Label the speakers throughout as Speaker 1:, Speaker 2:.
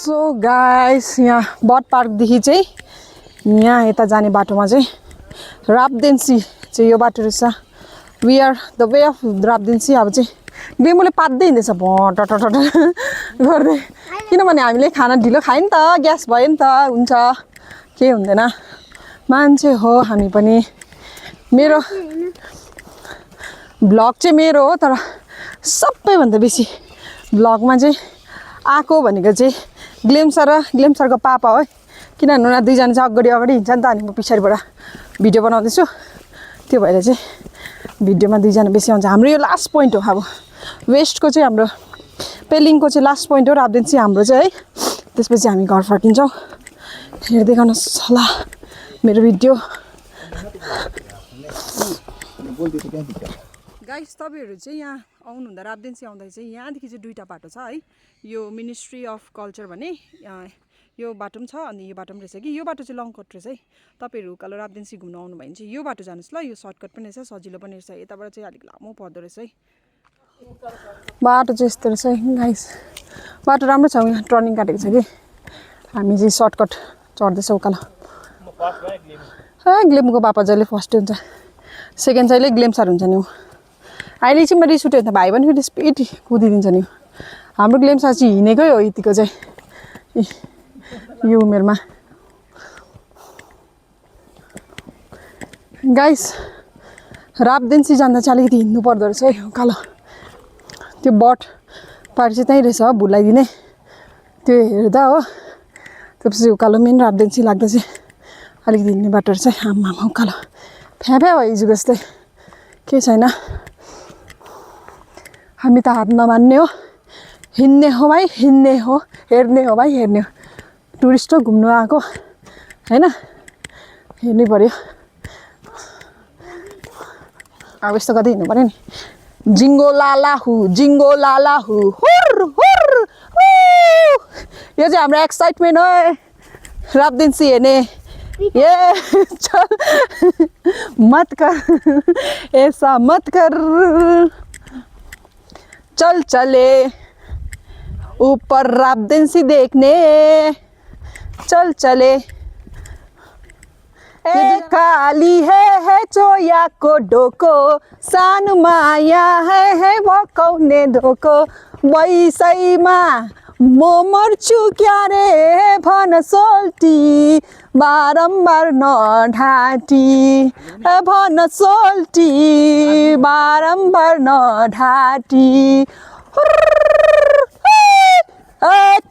Speaker 1: so guys यहाँ but पार्कदेखि चाहिँ यहाँ यता जाने बाटोमा चाहिँ राप्देन्सी चाहिँ यो बाटो रहेछ we are the way of Rabdentse अब चाहिँ बेमुले पात्दै हिँड्दैछ भटटट गर्दै किनभने हामीले खाना ढिलो खायो नि त ग्यास भयो नि त हुन्छ केही हुँदैन मान्छे हो हामी पनि मेरो भ्लग चाहिँ मेरो हो तर सबैभन्दा बेसी भ्लगमा चाहिँ आएको भनेको चाहिँ ग्लेम्सर र ग्लेम्सरको पापा हो किनभने उनीहरू दुईजना चाहिँ अगाडि हिँड्छ नि त अनि म पछाडिबाट भिडियो बनाउँदैछु त्यो भएर चाहिँ भिडियोमा दुईजना बेसी आउँछ हाम्रो यो लास्ट पोइन्ट हो अब वेस्टको चाहिँ हाम्रो पेलिङको चाहिँ लास्ट पोइन्ट हो राप्देन्सी हाम्रो चाहिँ है त्यसपछि हामी घर फर्किन्छौँ हेर्दै गर्नुहोस् होला मेरो भिडियो गाइस तपाईहरु चाहिँ यहाँ आउनुहुँदा राप्देन्सी आउँदा चाहिँ यहाँदेखि चाहिँ दुईटा बाटो छ है यो मिनिस्ट्री अफ कल्चर भने यो बाटो पनि छ अनि यो बाटो पनि रहेछ कि यो बाटो चाहिँ लङ कट रहेछ है तपाईहरु उकालो राप्देन्सी घुम्न आउनु भयो भने चाहिँ यो बाटो जानुस् ल यो सर्टकट पनि रहेछ सजिलो पनि रहेछ यताबाट चाहिँ अलिक लामो पर्दो रहेछ है बाटो चाहिँ यस्तो रहेछ गाइस बाटो राम्रो छ यहाँ टर्निङ काटेको छ कि हामी चाहिँ सर्टकट चढ्दैछौँ उकालो ग्लेमको बापा जहिले फर्स्ट हुन्छ सेकेन्ड चाहिँ ग्लेम्सर हुन्छ नि अहिले चाहिँ म रिस उठ्यो भने त भाइ पनि फेरि स्पिड कुदिदिन्छ नि हाम्रो ग्लेम्सर चाहिँ हिँडेकै हो यतिको चाहिँ यो उमेरमा गाइस राप्देन्सी जाँदा चाहिँ अलिकति हिँड्नु पर्दो रहेछ है उकालो त्यो बट पार्क चाहिँ त्यहीँ रहेछ भुलाइदिने त्यो हेर्दा हो त्यसपछि उकालो मेन राप्देन्सी लाग्दा चाहिँ अलिकति हिँड्ने बाटो रहेछ आमा उकालो फ्याफ्या भयो हिजो जस्तै केही छैन हामी त हात नमान्ने हो हिँड्ने हो भाइ हिँड्ने हो हेर्ने हो भाइ हेर्ने हो टुरिस्ट हो घुम्नु आएको हैन हेर्नै पर्यो अब यस्तो गर्दै हिँड्नु पर्यो नि जिङ्गो लाला हु हुर हुर यो चाहिँ हाम्रो एक्साइटमेन्ट हो राप्देन्सी हेर्ने ये चल मत कर ऐसा मत कर चल चले ऊपर राप्देन्सी देखने चल चले ए काली है चोया को डोको सानु माया है वो कौने धोको वैसैमा म मर्छु क्या रे भन सोल्टी बारम्बार नढाँटी भन सोल्टी बारम्बार नढाँटी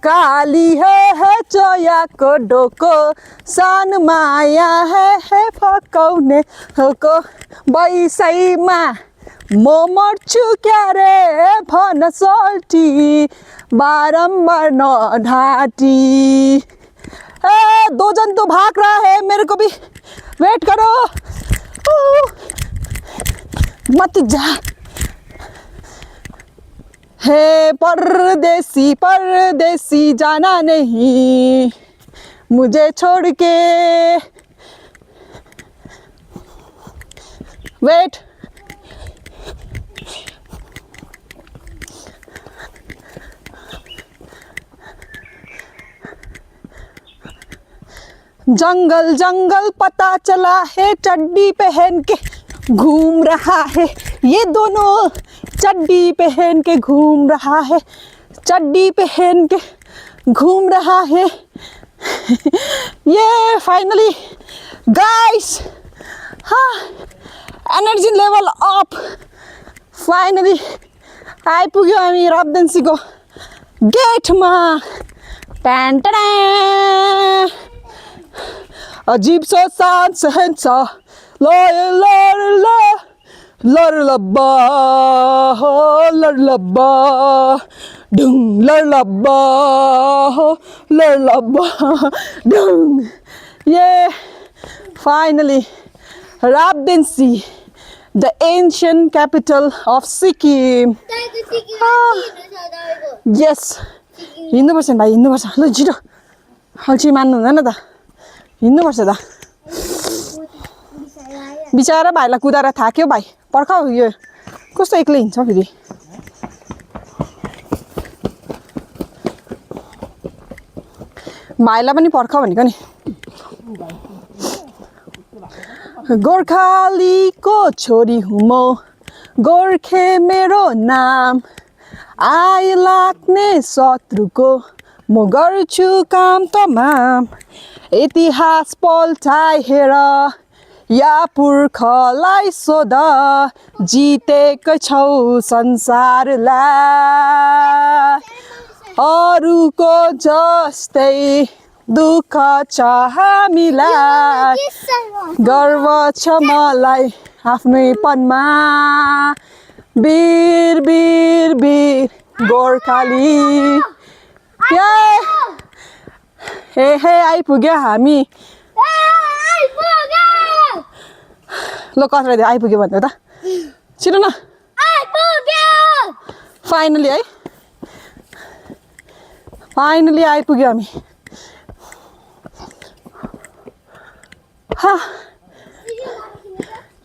Speaker 1: काली है चोयाको डोको सानो माया है फकाउने होको बैसैमा म मर्छु क्या रे भन सोल्टी बारम्बार नढाँटी दो जन तो भाग रहा है मेरे को भी वेट करो मत जा हे परदेसी परदेसी जाना नहीं मुझे छोड़ के वेट जंगल जंगल पता चला है चड्डी पहन के घूम रहा है ये दोनों चड्डी पहन के घूम रहा है चड्डी पहन के घूम रहा है ये फाइनली गाइस हाँ एनर्जी लेभल अप फाइनली आइपुग्यो हामी राप्देन्सीको गेटमा ट्यान्टडा अजीब सा साथ सहनसा लरलब्बा हो लरलब्बा ढुङ लरलब्बा हो लरलब्बा ढुङ ये finally Rabdentse the ancient capital of Sikkim yes हिँड्नुपर्छ भाइ हिँड्नुपर्छ ल छिटो अल्छी मान्नु हुँदैन त हिँड्नुपर्छ त बिचारा भाइलाई कुदाएर थाक्यो भाइ पर्खाउ यो कस्तो एक्लै हिँड्छ फेरि भाइलाई पनि पर्ख भनेको नि गोर्खालीको छोरी हुँ म गोर्खे मेरो नाम आइ लाग्ने शत्रुको म गर्छु काम तमाम इतिहास पल्टाइ हेर या पुर्खालाई सोध जितेकै छौ संसारलाई अरूको जस्तै दुःख छ हामीलाई गर्व छ मलाई आफ्नैपनमा वीर वीर वीर गोर्खाली हे हे आइपुग्यो हामी ल कत्रो दियो आइपुग्यो भन्दा त छिटो न फाइनली है फाइनली आइपुग्यो हामी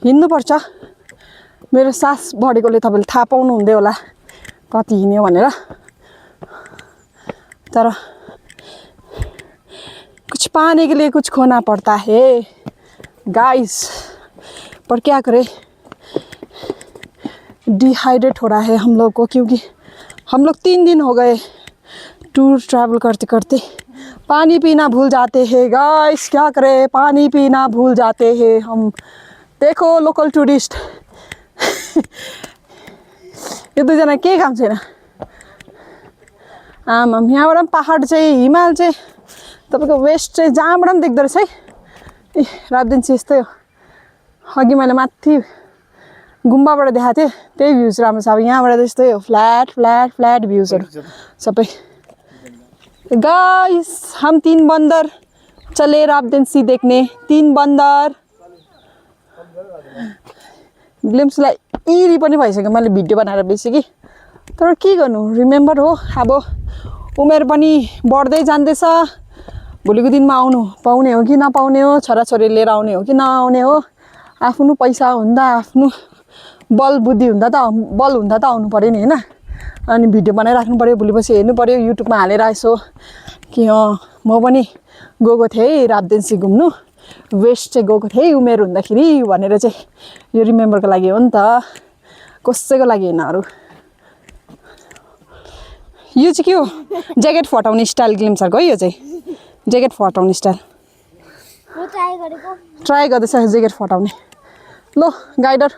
Speaker 1: हिँड्नुपर्छ मेरो सास बढेकोले तपाईँले थाहा पाउनु हुँदै होला कति हिँड्यो भनेर तर कुछ पाने के लिए कुछ खोना पड़ता है गाइस पर क्या करें डिहाइड्रेट हो रहा है हम लोग को क्योंकि हम लोग 3 दिन हो गए टूर ट्रैवल करते करते पानी पीना भूल जाते हैं गाइस क्या करें पानी पीना भूल जाते हैं हम देखो लोकल टूरिस्ट यो दुईजना के काम छैन आमाम यहाँबाट पनि पहाड चाहिँ हिमाल चाहिँ तपाईँको वेस्ट चाहिँ जहाँबाट पनि देख्दो रहेछ है ए राबदेन्स यस्तै हो अघि मैले माथि गुम्बाबाट देखाएको थिएँ त्यही भ्यूज राम्रो छ अब यहाँबाट त्यस्तै हो फ्ल्याट फ्ल्याट फ्ल्याट भ्यूजहरू सबै गाइस हम 3 बंदर चले राबदेन्सी देखने 3 बंदर ग्लिम्सलाई इरी पनि भइसक्यो मैले भिडियो बनाएर बेसिकि तर के गर्नु रिमेम्बर हो अब उमेर पनि बढ्दै जाँदैछ भोलिको दिनमा आउनु पाउने हो कि नपाउने हो छोराछोरी लिएर आउने हो कि नआउने हो आफ्नो पैसा हुँदा आफ्नो बल बुद्धि हुँदा त आउनु पर्यो नि हैन अनि भिडियो बनाइराख्नु पर्यो भोलिपछि हेर्नु पर्यो युट्युबमा हालेर यसो कि म पनि गएको थिएँ राबदेन्सी घुम्नु वेस्ट चाहिँ गएको थिएँ उमेर हुँदाखेरि भनेर चाहिँ यो रिमेम्बरको लागि हो नि त कसैको लागि हैन अरु यो चाहिँ के हो ज्याकेट फटाउने स्टाइल ग्लिम्सरको है यो चाहिँ ज्याकेट फटाउने स्टाइल ट्राई गर्दैछ ज्याकेट फटाउने लो गाइडर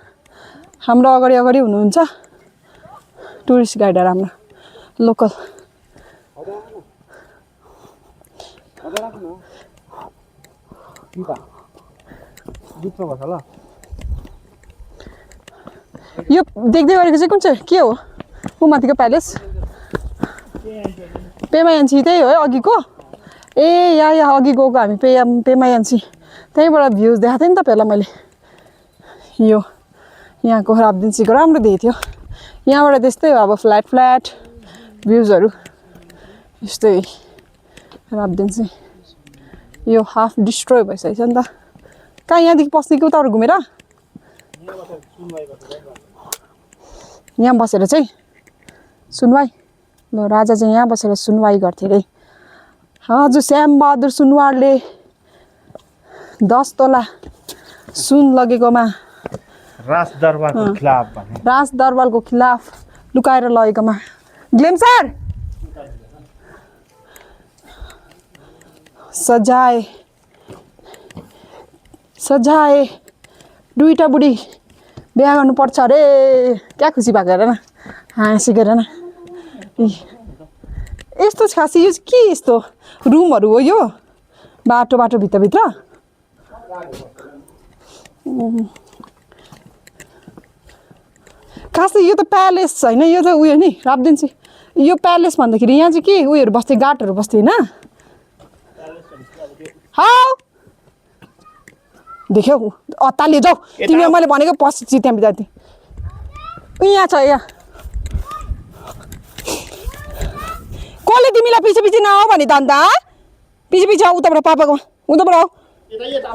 Speaker 1: हाम्रो अगाडि अगाडि हुनुहुन्छ टुरिस्ट गाइडर हाम्रो लोकल यो देख्दै गरेको चाहिँ कुन चाहिँ के हो ऊ माथिको प्यालेस पेमायान्सी त्यही हो है अघिको ए या अघि गएको हामी पेमायान्सी त्यहीँबाट भ्यूज देखाएको थिएँ नि तपाईँहरूलाई मैले यो यहाँको राबदेन्सीको राम्रो देखेको थियो यहाँबाट त्यस्तै हो अब फ्ल्याट फ्ल्याट भ्यूजहरू यस्तै राबदेन्सी यो हाफ डिस्ट्रोय भइसकेको छ नि त कहाँ यहाँदेखि पस्ने कि उताबाट घुमेर यहाँ बसेर चाहिँ सुनवाई ल राजा चाहिँ यहाँ बसेर सुनवाई गर्थे अरे हजुर श्यामबहादुर सुनवारले 10 तोला सुन लगेकोमा राजदरबारको खिलाफ लुकाएर लगेकोमा ग्लेम्सर सजाए दुईटा बुढी बिहा गर्नुपर्छ अरे क्या खुसी भएको हेर न हाँसी गरेर न यस्तो खासै यो के यस्तो रुमहरू हो यो बाटो भित्रभित्र खासै यो त प्यालेस होइन यो त उयो नि राबदेन्सी यो प्यालेस भन्दाखेरि यहाँ चाहिँ के उयोहरू बस्थे गार्डहरू बस्थे होइन हाउ देख्यौ अत्तालियो जाऊ तिमीलाई मैले भनेको पस्छ त्यहाँ भित्र यहाँ छ यहाँ कसले तिमीलाई पछि नआऊ भने त अन्त पछि आऊ उताबाट पापाको उताबाट आऊ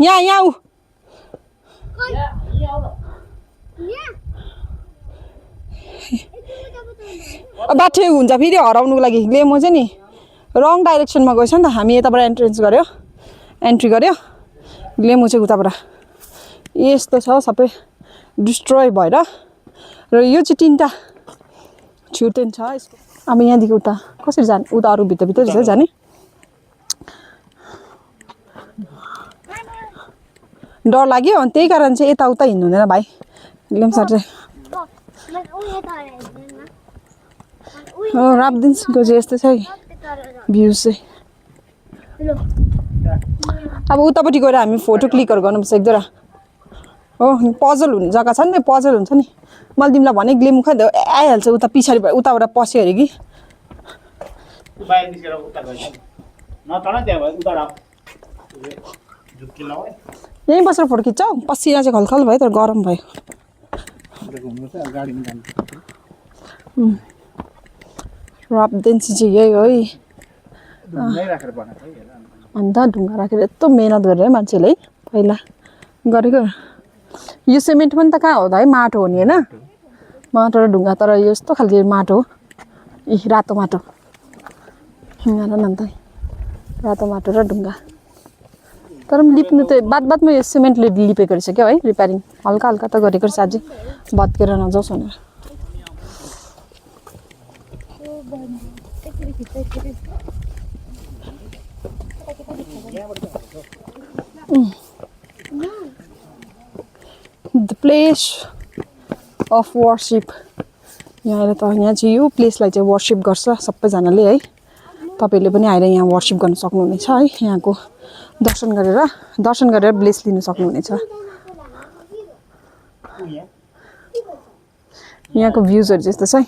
Speaker 1: यहाँ आऊ बाठे हुन्छ फेरि हराउनुको लागि ले म चाहिँ नि रङ डाइरेक्सनमा गएछ नि त हामी यताबाट एन्ट्री गर्यो ग्लेमो चाहिँ उताबाट यस्तो छ सबै डिस्ट्रोय भएर र यो चाहिँ तीनटा छुटेन छ यसको अब यहाँदेखि उता कसरी जाने उता अरू भित्र रहेछ जाने डर लाग्यो अनि त्यही कारण चाहिँ यताउता हिँड्नु हुँदैन भाइ ग्लेम्सर चाहिँ राप्देन्सको चाहिँ यस्तो छ भ्यू चाहिँ अब उतापट्टि गएर हामी फोटो क्लिकहरू गर्नुपर्छ एक दुईवटा हो पजल हुने जग्गा छ नि पजल हुन्छ नि मैले तिमीलाई भने ग्लेम खै आइहाल्छ उता पछाडि उताबाट पस्यो अरे कि यहीँ बसेर फोटो खिच्छौ पसिना चाहिँ खलखल भयो तर गरम भयो राप्देन्स चाहिँ यही हो है अन्त ढुङ्गा राखेर यत्रो मेहनत गरेर है मान्छेले है पहिला गरेको यो सिमेन्ट पनि त कहाँ हो त है माटो हो नि होइन माटो र ढुङ्गा तर यो यस्तो खालको माटो हो रातो माटो हेर न त रातो माटो र ढुङ्गा तर पनि लिप्नु त बादमा यो सिमेन्टले लिपेको रहेछ क्या है रिपेयरिङ हल्का हल्का त गरेको रहेछ अझै भत्केर नजाओस् भनेर द प्लेस अफ वर्सिप यहाँ आएर त यहाँ चाहिँ यो प्लेसलाई चाहिँ वर्सिप गर्छ सबैजनाले है तपाईँहरूले पनि आएर यहाँ वर्सिप गर्न सक्नुहुनेछ है यहाँको दर्शन गरेर ब्लेस लिन सक्नुहुनेछ यहाँको भ्युजहरू चाहिँ यस्तो छ है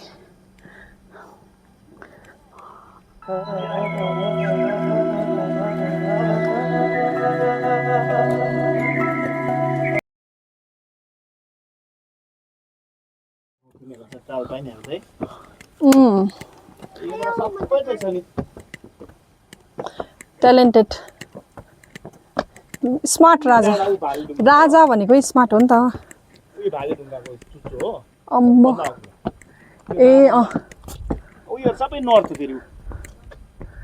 Speaker 1: ट्यालेन्टेड स्मार्ट राजा भनेको स्मार्ट हो नि त अम्बो ए
Speaker 2: उयो सबै नर्थ फेरि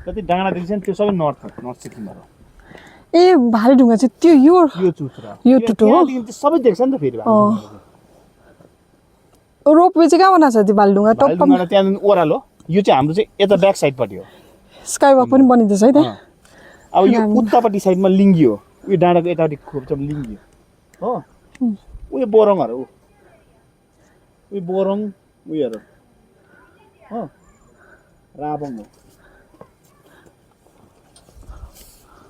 Speaker 2: जति डाँडा देख्छ नि त्यो सबै नर्थ सिक्किम हो
Speaker 1: ए भाले ढुङ्गा चाहिँ त्यो यो
Speaker 2: चुचरा
Speaker 1: यो टुटो हो
Speaker 2: सबै देख्छ नि त फेरि
Speaker 1: रोपवे चाहिँ कहाँ बनाएको छ त्यो भाले ढुङ्गा
Speaker 2: टप्पमा त्यहाँ ओह्रालो यो चाहिँ हाम्रो चाहिँ यता ब्याक साइडपट्टि हो
Speaker 1: स्काई वक पनि बनिँदैछ है त्यहाँ
Speaker 2: अब यो उत्तापट्टि साइडमा लिङ्गी हो उयो डाँडाको यतापट्टि खोप्चमा लिङ्गी हो उयो बोरङहरू उयो बोरङ उयोहरू हो राबङ हो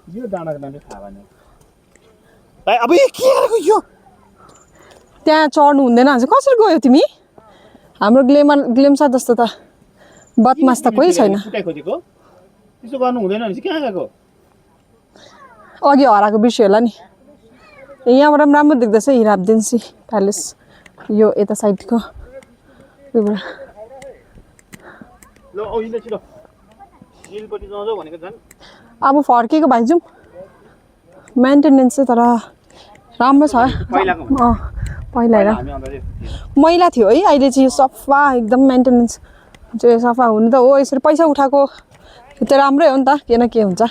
Speaker 2: यो डाँडाको नाम चाहिँ थाहा भएन भाइ अब के गरेको यो
Speaker 1: त्यहाँ चढ्नु हुँदैन चाहिँ कसरी गयो तिमी हाम्रो ग्लेम्सा जस्तो त बदमास त कोही छैन
Speaker 2: खोजेको त्यसो गर्नु हुँदैन भने चाहिँ कहाँ गएको
Speaker 1: अघि हराएको बिर्स्यो होला नि यहाँबाट पनि राम्रो देख्दैछ राप्देन्सी प्यालेस यो यता साइडको अब फर्केको भाइ जाउँ मेन्टेनेन्स चाहिँ तर राम्रो छ पहिला मैला थियो है अहिले चाहिँ सफा एकदम मेन्टेनेन्स चाहिँ सफा हुनु त हो यसरी पैसा उठाएको त्यो राम्रै हो नि त के न के हुन्छ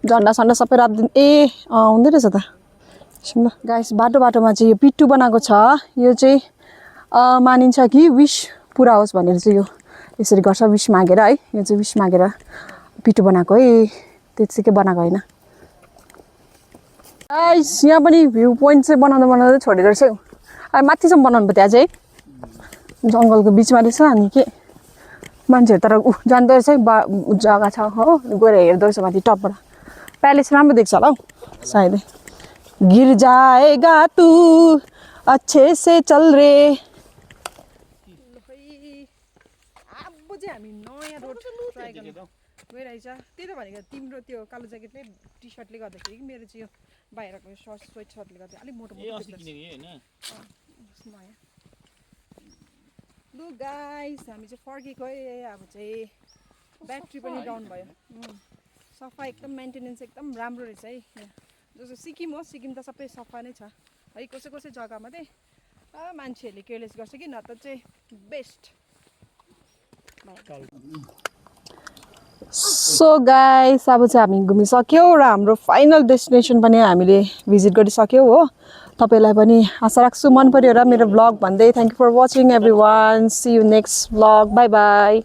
Speaker 1: झन्डा सन्डा सबै राखिदिनु ए हुँदो रहेछ त गाइस बाटोमा चाहिँ यो पिट्टु बनाएको छ यो चाहिँ मानिन्छ कि विश पुरा होस् भनेर चाहिँ यो यसरी गर्छ विश मागेर है यो चाहिँ विश मागेर पिट्टु बनाएको है त्यतिकै बनाएको होइन गाइस यहाँ पनि भ्यू पोइन्ट चाहिँ बनाउँदै छोडेको रहेछ अब माथिसम्म बनाउनु पर्यो त्यहाँ चाहिँ जङ्गलको बिचमा रहेछ अनि के मान्छेहरू तर जाँदो रहेछ है जग्गा छ हो गएर हेर्दो रहेछ माथि टपबाट प्यालेस राम्रो देख्छ होला हौ सायदै गिर जाएगा तू अच्छे से चल रे अब चाहिँ हामी नयाँ रोड ट्राई गर्नु गइरहेछ त्यही त भनेको तिम्रो त्यो कालो ज्याकेटले टी सर्टले गर्दाखेरि कि मेरो चाहिँ यो बाहिरको स्वेट सर्टले गर्दा अलिक मोटो लु गाइस हामी चाहिँ फर्केको है अब चाहिँ ब्याट्री पनि डाउन भयो सफा एकदम मेन्टेनेन्स एकदम राम्रो रहेछ है जस्तो सिक्किम हो सिक्किम त सबै सफा नै छ है कसै जग्गामा चाहिँ मान्छेहरूले केयरलेस गर्छ कि न त चाहिँ बेस्ट सो गाइस अब चाहिँ हामी घुमिसक्यौँ र हाम्रो फाइनल डेस्टिनेसन पनि हामीले भिजिट गरिसक्यौँ हो तपाईँलाई पनि आशा राख्छु मन पर्यो र मेरो भ्लग भन्दै thank you for watching everyone see you next vlog bye by